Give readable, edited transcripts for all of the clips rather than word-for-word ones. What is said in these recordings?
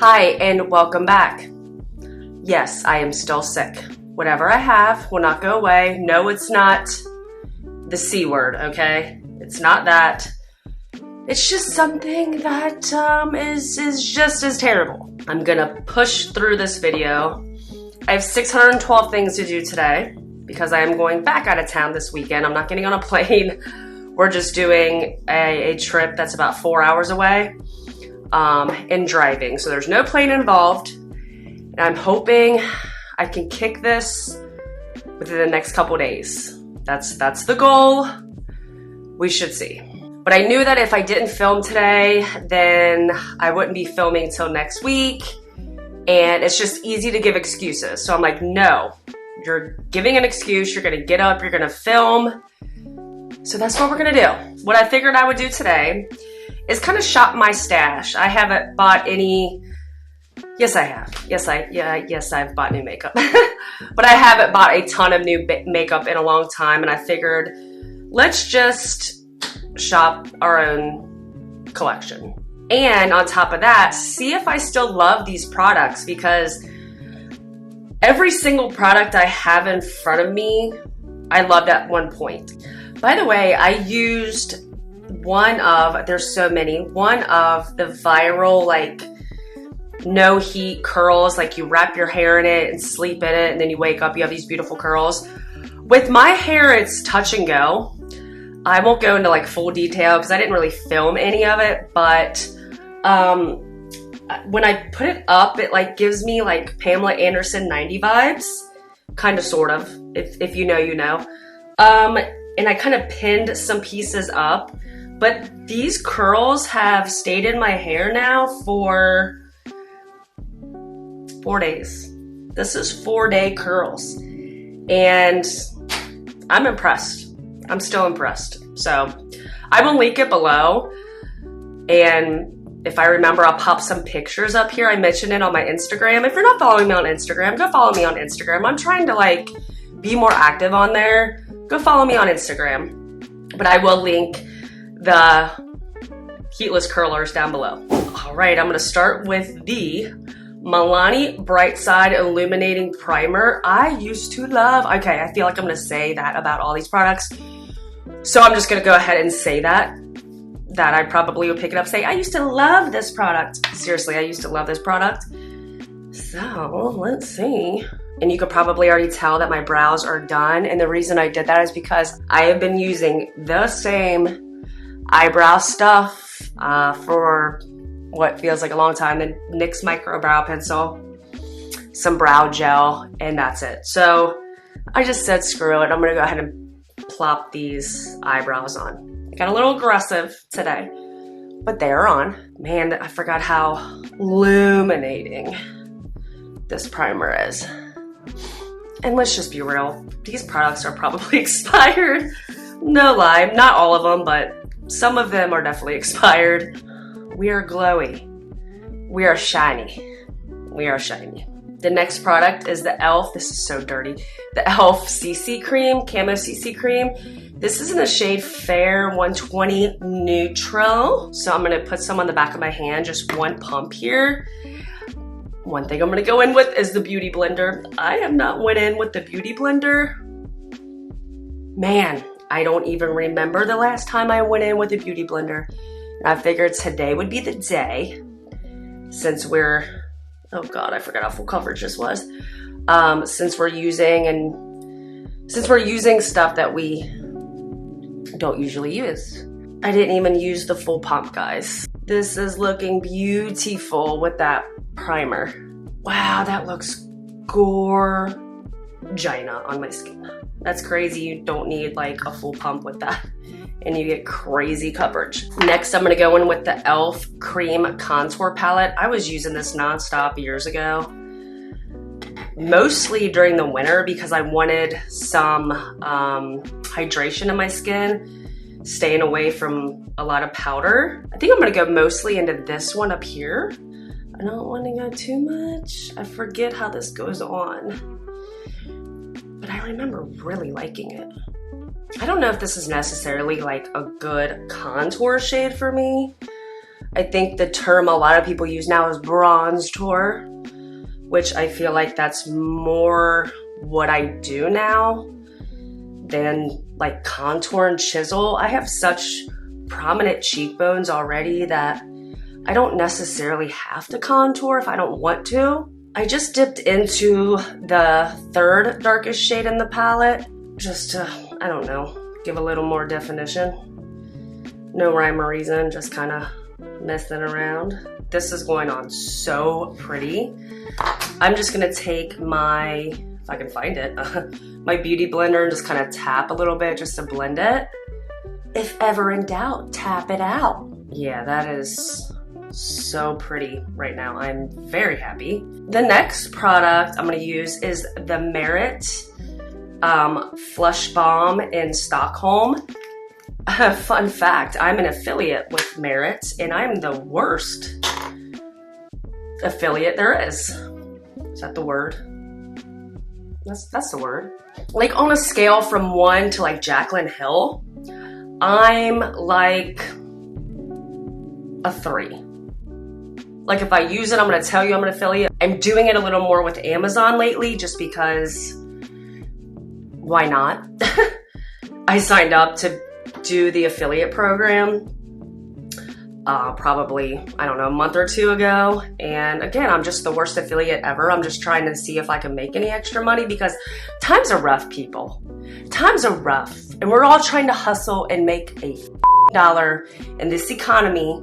Hi, and welcome back. Yes, I am still sick. Whatever I have will not go away. No, it's not the C word, okay? It's not that. It's just something that is just as terrible. I'm gonna push through this video. I have 612 things to do today because I am going back out of town this weekend. I'm not getting on a plane. We're just doing a trip that's about 4 hours away. And driving, so there's no plane involved, and I'm hoping I can kick this within the next couple days. That's the goal. We should see. But I knew that if I didn't film today, then I wouldn't be filming till next week, and it's just easy to give excuses. So I'm like, no, you're giving an excuse. You're gonna get up, you're gonna film. So that's what we're gonna do. What I figured I would do today is kind of shop my stash. I haven't bought any. Yes, I have. Yes, I've bought new makeup. But I haven't bought a ton of new makeup in a long time, and I figured let's just shop our own collection. And on top of that, see if I still love these products, because every single product I have in front of me, I loved at one point. By the way, I used there's so many, one of the viral, like, no heat curls, like you wrap your hair in it and sleep in it, and then you wake up, you have these beautiful curls. With my hair, it's touch and go. I won't go into like full detail because I didn't really film any of it, but when I put it up, it like gives me like Pamela Anderson 90 vibes, kind of, sort of, if you know, you know. And I kind of pinned some pieces up. But these curls have stayed in my hair now for 4 days. This is 4-day curls. And I'm impressed. I'm still impressed. So I will link it below. And if I remember, I'll pop some pictures up here. I mentioned it on my Instagram. If you're not following me on Instagram, go follow me on Instagram. I'm trying to like be more active on there. Go follow me on Instagram. But I will link the heatless curlers down below. All right, I'm gonna start with the Milani Bright Side Illuminating Primer. I used to love, okay, I feel like I'm gonna say that about all these products. So I'm just gonna go ahead and say that I probably would pick it up, say, I used to love this product. Seriously, I used to love this product. So let's see. And you could probably already tell that my brows are done. And the reason I did that is because I have been using the same eyebrow stuff for what feels like a long time. The NYX Micro Brow Pencil, some brow gel, and that's it. So I just said, screw it. I'm gonna go ahead and plop these eyebrows on. Got a little aggressive today, but they're on. Man, I forgot how illuminating this primer is. And let's just be real, these products are probably expired. No lie, not all of them, but some of them are definitely expired. We are glowy. We are shiny. We are shiny. The next product is the e.l.f. This is so dirty. The e.l.f. CC Cream, Camo CC Cream. This is in the shade Fair 120 Neutral. So I'm gonna put some on the back of my hand, just one pump here. One thing I'm gonna go in with is the Beauty Blender. I have not went in with the Beauty Blender. Man, I don't even remember the last time I went in with a Beauty Blender. And I figured today would be the day, since we're, oh God, I forgot how full coverage this was. Since we're using stuff that we don't usually use. I didn't even use the full pump, guys. This is looking beautiful with that primer. Wow, that looks gorgina on my skin. That's crazy. You don't need like a full pump with that, and you get crazy coverage. Next, I'm gonna go in with the e.l.f. Cream Contour Palette. I was using this nonstop years ago, mostly during the winter because I wanted some hydration in my skin, staying away from a lot of powder. I think I'm gonna go mostly into this one up here. I don't want to go too much. I forget how this goes on, but I remember really liking it. I don't know if this is necessarily like a good contour shade for me. I think the term a lot of people use now is bronze tour, which I feel like that's more what I do now than like contour and chisel. I have such prominent cheekbones already that I don't necessarily have to contour if I don't want to. I just dipped into the third darkest shade in the palette just to, I don't know, give a little more definition. No rhyme or reason, just kind of messing around. This is going on so pretty. I'm just gonna take my, if I can find it, my beauty blender and just kind of tap a little bit just to blend it. If ever in doubt, tap it out. Yeah, that is so pretty right now. I'm very happy. The next product I'm gonna use is the Merit Flush Balm in Stockholm. Fun fact, I'm an affiliate with Merit and I'm the worst affiliate there is. Is that the word? That's the word. Like on a scale from 1 to like Jaclyn Hill, I'm like a 3. Like if I use it, I'm gonna tell you I'm an affiliate. I'm doing it a little more with Amazon lately just because, why not? I signed up to do the affiliate program probably, I don't know, a month or 2 ago. And again, I'm just the worst affiliate ever. I'm just trying to see if I can make any extra money because times are rough, people. Times are rough. And we're all trying to hustle and make a dollar in this economy.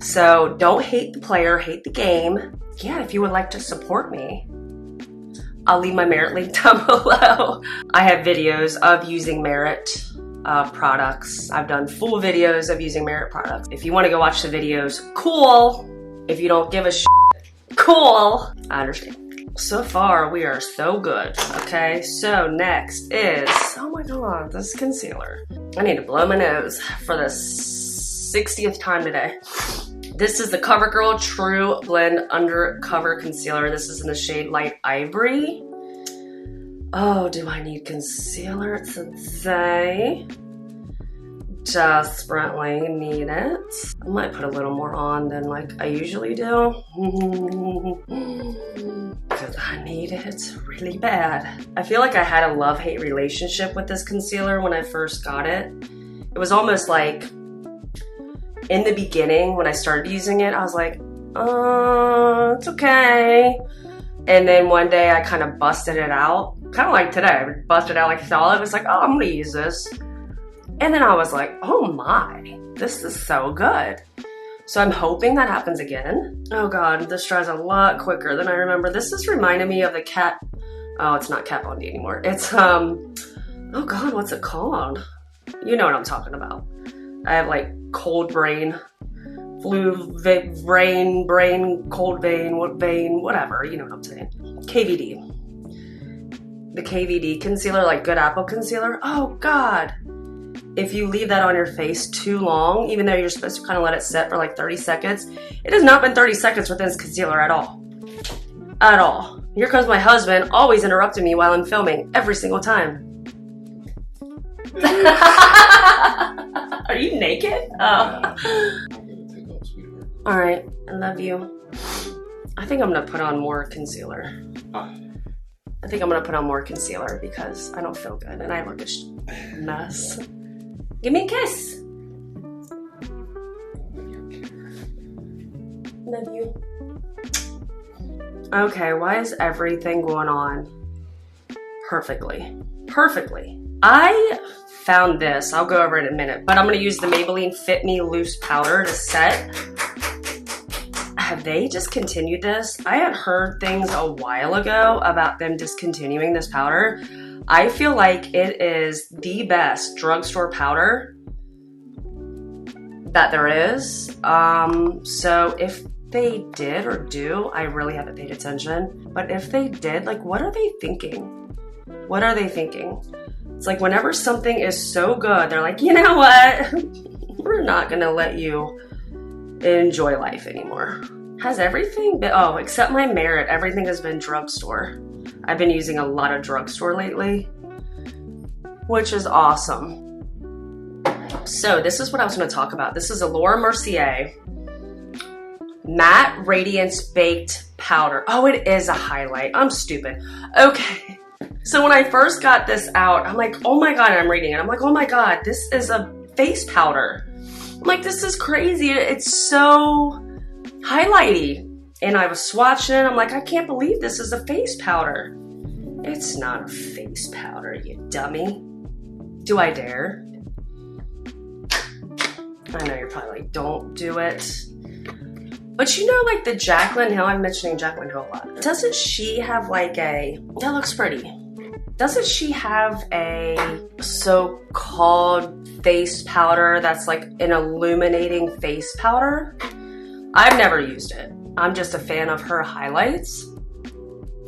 So don't hate the player, hate the game. Yeah, if you would like to support me, I'll leave my Merit link down below. I have videos of using Merit products. I've done full videos of using Merit products. If you want to go watch the videos, cool. If you don't give a shit, cool. I understand. So far, we are so good. Okay, so next is, oh my god, this concealer. I need to blow my nose for the 60th time today. This is the CoverGirl True Blend Undercover Concealer. This is in the shade Light Ivory. Oh, do I need concealer today? Desperately need it. I might put a little more on than like I usually do. Because I need it really bad. I feel like I had a love-hate relationship with this concealer when I first got it. It was almost like, in the beginning when I started using it, I was like, it's okay. And then one day I kind of busted it out. Kind of like today, I busted out like solid. It was like, oh, I'm gonna use this. And then I was like, oh my, this is so good. So I'm hoping that happens again. Oh God, this dries a lot quicker than I remember. This is reminding me of the Kat, oh, it's not Kat Von D anymore. It's, oh God, what's it called? You know what I'm talking about. I have like cold brain, flu, brain, cold vein, whatever, you know what I'm saying. KVD. The KVD concealer, like Good Apple concealer. Oh God. If you leave that on your face too long, even though you're supposed to kind of let it sit for like 30 seconds, it has not been 30 seconds with this concealer at all. At all. Here comes my husband, always interrupting me while I'm filming, every single time. Are you naked? Oh. All right, I love you. I think I'm gonna put on more concealer. I think I'm gonna put on more concealer because I don't feel good and I look a mess. Give me a kiss. Love you. Okay, why is everything going on perfectly? Perfectly. I found this, I'll go over it in a minute, but I'm gonna use the Maybelline Fit Me Loose Powder to set. Have they discontinued this? I had heard things a while ago about them discontinuing this powder. I feel like it is the best drugstore powder that there is. So if they did or do, I really haven't paid attention. But if they did, like, what are they thinking? What are they thinking? It's like whenever something is so good, they're like, you know what? We're not gonna let you enjoy life anymore. Has everything been, oh, except my Merit, everything has been drugstore. I've been using a lot of drugstore lately, which is awesome. So this is what I was gonna talk about. This is a Laura Mercier Matte Radiance Baked Powder. Oh, it is a highlight. I'm stupid. Okay. So when I first got this out, I'm like, oh my God, I'm reading it. I'm like, oh my God, this is a face powder. I'm like, this is crazy. It's so highlighty. And I was swatching it. I'm like, I can't believe this is a face powder. It's not a face powder, you dummy. Do I dare? I know you're probably like, don't do it. But you know, like the Jaclyn Hill, I'm mentioning Jaclyn Hill a lot. Doesn't she have like that looks pretty. Doesn't she have a so-called face powder that's like an illuminating face powder? I've never used it. I'm just a fan of her highlights.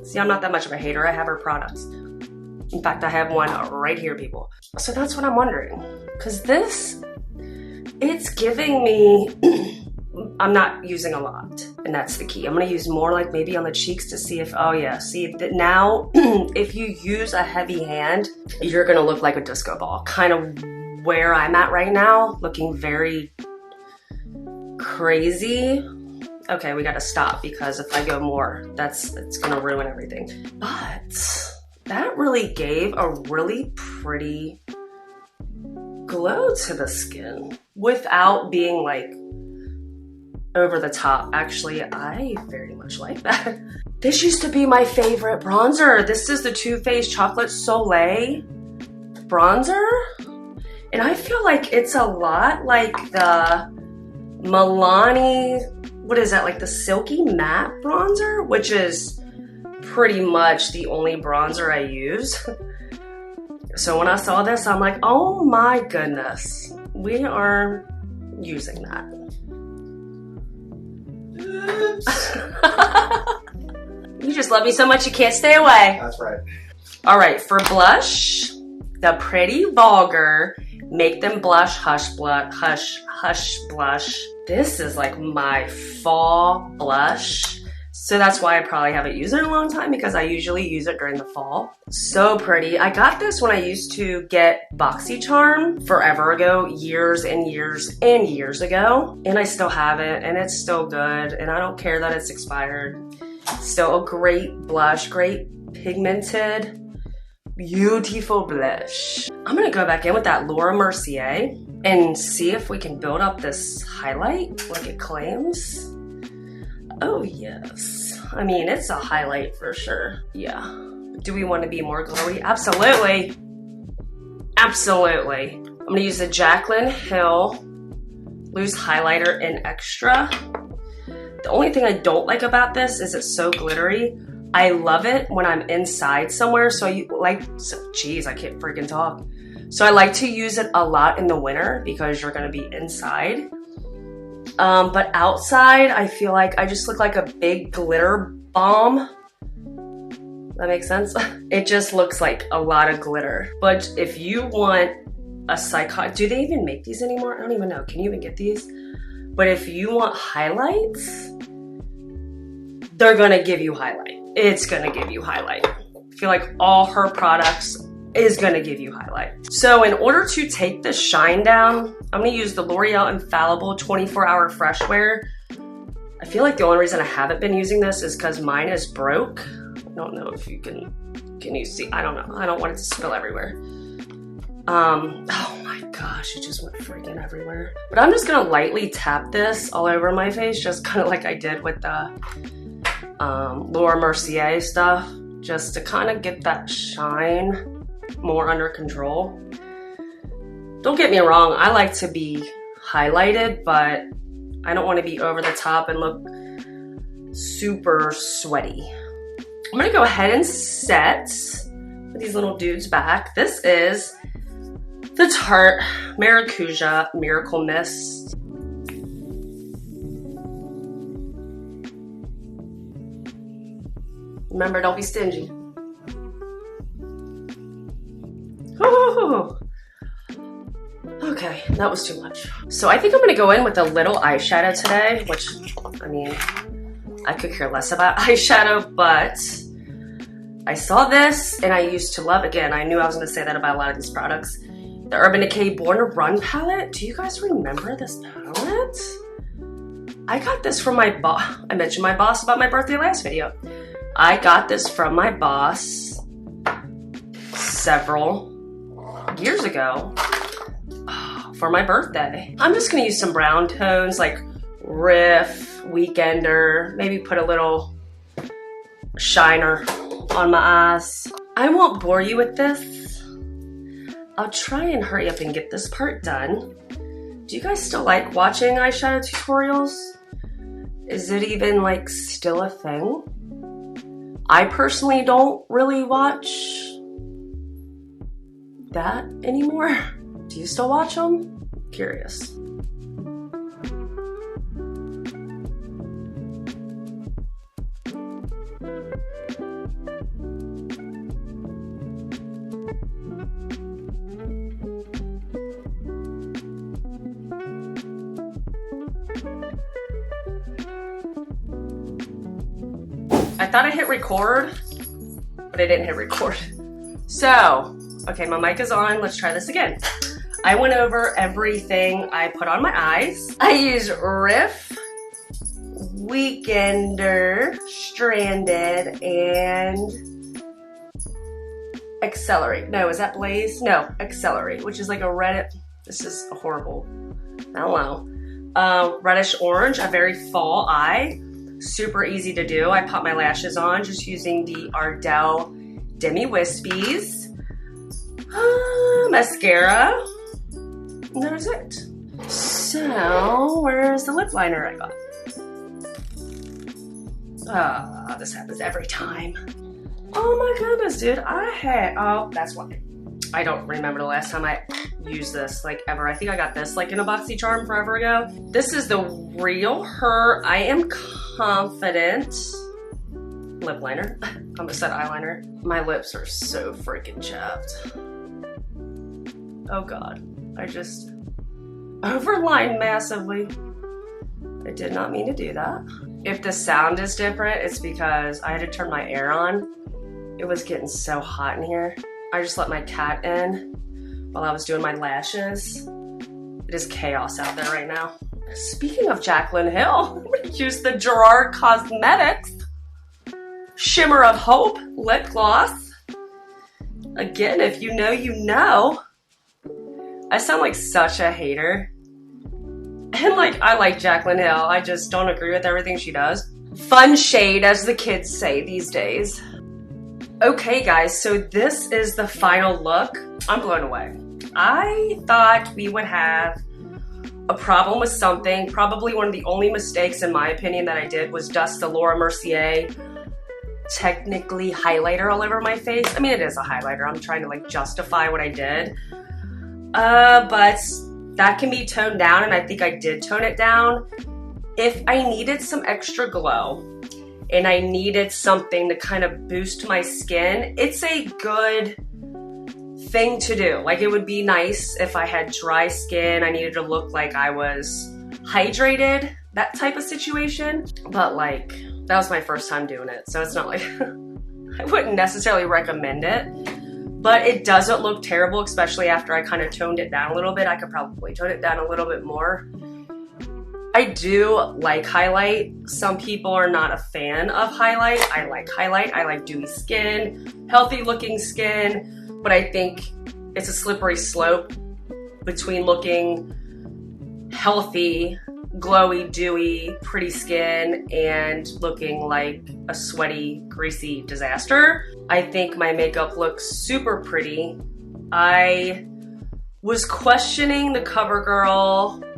See, I'm not that much of a hater. I have her products. In fact, I have one right here, people. So that's what I'm wondering. Because this, it's giving me... I'm not using a lot, and that's the key. I'm gonna use more like maybe on the cheeks to see if, oh yeah, see that now, if you use a heavy hand, you're gonna look like a disco ball. Kind of where I'm at right now, looking very crazy. Okay, we gotta stop because if I go more, it's gonna ruin everything. But that really gave a really pretty glow to the skin without being like over the top. Actually, I very much like that. This used to be my favorite bronzer. This is the Too Faced Chocolate Soleil bronzer. And I feel like it's a lot like the Milani, what is that, like the Silky Matte bronzer, which is pretty much the only bronzer I use. So when I saw this, I'm like, oh my goodness, we are using that. You just love me so much you can't stay away. That's right. All right, for blush, the Pretty Vulgar Make Them Blush Hush Blush. This is like my fall blush. So that's why I probably haven't used it in a long time, because I usually use it during the fall. So pretty. I got this when I used to get BoxyCharm forever ago, years and years and years ago. And I still have it, and it's still good. And I don't care that it's expired. Still a great blush, great pigmented, beautiful blush. I'm gonna go back in with that Laura Mercier and see if we can build up this highlight like it claims. Oh yes. I mean, it's a highlight for sure. Yeah. Do we want to be more glowy? Absolutely. Absolutely. I'm gonna use the Jaclyn Hill Loose Highlighter in Extra. The only thing I don't like about this is it's so glittery. I love it when I'm inside somewhere. Geez, I can't freaking talk. So I like to use it a lot in the winter because you're gonna be inside. But outside, I feel like I just look like a big glitter bomb. That makes sense? It just looks like a lot of glitter. But if you want a do they even make these anymore? I don't even know. Can you even get these? But if you want highlights, they're gonna give you highlight. It's gonna give you highlight. I feel like all her products is gonna give you highlight. So in order to take the shine down, I'm gonna use the L'Oreal Infallible 24-Hour Fresh Wear. I feel like the only reason I haven't been using this is because mine is broke. I don't know if you can you see? I don't know. I don't want it to spill everywhere. Oh my gosh, it just went freaking everywhere. But I'm just gonna lightly tap this all over my face, just kind of like I did with the Laura Mercier stuff, just to kind of get that shine more under control. Don't get me wrong, I like to be highlighted, but I don't want to be over the top and look super sweaty. I'm gonna go ahead and set these little dudes back. This is the Tarte Maracuja Miracle Mist. Remember, don't be stingy. Ooh. Okay, that was too much. So I think I'm gonna go in with a little eyeshadow today, which, I mean, I could care less about eyeshadow, but I saw this and I used to love, again, I knew I was gonna say that about a lot of these products. The Urban Decay Born to Run palette. Do you guys remember this palette? I got this from my boss. I mentioned my boss about my birthday last video. I got this from my boss several years ago for my birthday. I'm just gonna use some brown tones like Riff, Weekender, maybe put a little shiner on my eyes. I won't bore you with this. I'll try and hurry up and get this part done. Do you guys still like watching eyeshadow tutorials? Is it even like still a thing? I personally don't really watch that anymore. Do you still watch them? Curious. I thought I hit record, but I didn't hit record. So, okay, my mic is on. Let's try this again. I went over everything I put on my eyes. I used Riff, Weekender, Stranded, and Accelerate. No, is that Blaze? No, Accelerate, which is like a red, this is a horrible, I don't know. Reddish orange, a very fall eye. Super easy to do. I pop my lashes on just using the Ardell Demi Wispies. Mascara. And that is it. So, where's the lip liner I got? This happens every time. Oh my goodness, dude. Oh, that's why. I don't remember the last time I used this, like, ever. I think I got this, like, in a BoxyCharm forever ago. This is the Real Her I Am Confident lip liner. I almost said eyeliner. My lips are so freaking chapped. Oh God, I just overlined massively. I did not mean to do that. If the sound is different, it's because I had to turn my air on. It was getting so hot in here. I just let my cat in while I was doing my lashes. It is chaos out there right now. Speaking of Jaclyn Hill, I'm gonna use the Gerard Cosmetics Shimmer of Hope lip gloss. Again, if you know, you know. I sound like such a hater. And like, I like Jaclyn Hill. I just don't agree with everything she does. Fun shade, as the kids say these days. Okay guys, so this is the final look. I'm blown away. I thought we would have a problem with something. Probably one of the only mistakes, in my opinion, that I did was dust the Laura Mercier technically highlighter all over my face. I mean, it is a highlighter. I'm trying to like justify what I did. But that can be toned down, and I think I did tone it down. If I needed some extra glow and I needed something to kind of boost my skin, it's a good thing to do. Like, it would be nice if I had dry skin, I needed to look like I was hydrated, that type of situation. But like, that was my first time doing it, so it's not like I wouldn't necessarily recommend it, but it doesn't look terrible, especially after I kind of toned it down a little bit. I could probably tone it down a little bit more. I do like highlight. Some people are not a fan of highlight. I like highlight. I like dewy skin, healthy looking skin, but I think it's a slippery slope between looking healthy, glowy, dewy, pretty skin and looking like a sweaty, greasy disaster. I think my makeup looks super pretty. I was questioning the CoverGirl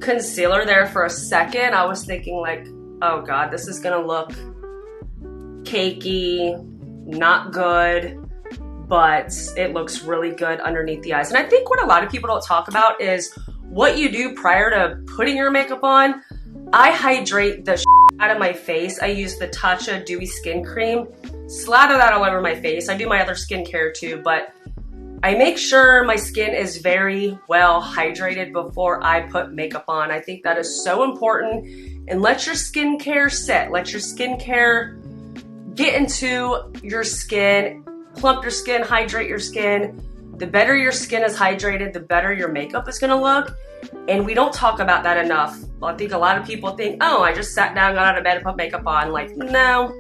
concealer there for a second. I was thinking like, oh God, this is gonna look cakey, not good, but it looks really good underneath the eyes. And I think what a lot of people don't talk about is what you do prior to putting your makeup on. I hydrate the out of my face. I use the Tatcha Dewy Skin Cream, slather that all over my face. I do my other skincare too, but I make sure my skin is very well hydrated before I put makeup on. I think that is so important. And let your skincare sit. Let your skincare get into your skin, plump your skin, hydrate your skin The better your skin is hydrated, the better your makeup is gonna look. And we don't talk about that enough. I think a lot of people think, oh, I just sat down, got out of bed, and put makeup on. Like, no,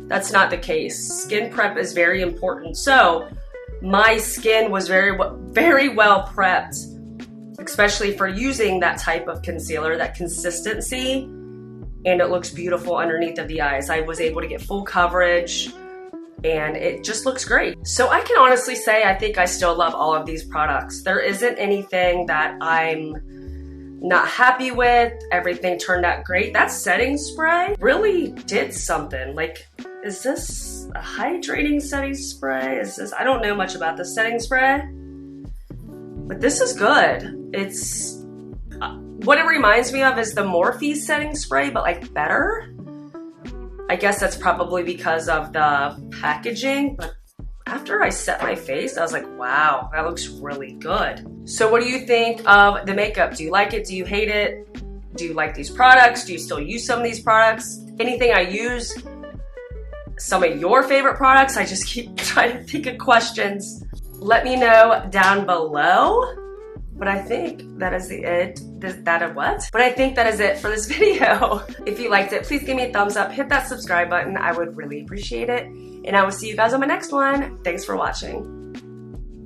that's not the case. Skin prep is very important. So my skin was very well prepped, especially for using that type of concealer, that consistency, and it looks beautiful underneath of the eyes. I was able to get full coverage, and it just looks great. So I can honestly say I think I still love all of these products. There isn't anything that I'm not happy with. Everything turned out great. That setting spray really did something. Like, is this a hydrating setting spray? I don't know much about the setting spray, but this is good. It's, what it reminds me of is the Morphe setting spray, but like better. I guess that's probably because of the packaging, but after I set my face, I was like, wow, that looks really good. So what do you think of the makeup? Do you like it? Do you hate it? Do you like these products? Do you still use some of these products? Anything I use? Some of your favorite products? I just keep trying to think of questions. Let me know down below. But I think that is But I think that is it for this video. If you liked it, please give me a thumbs up, hit that subscribe button. I would really appreciate it. And I will see you guys on my next one. Thanks for watching.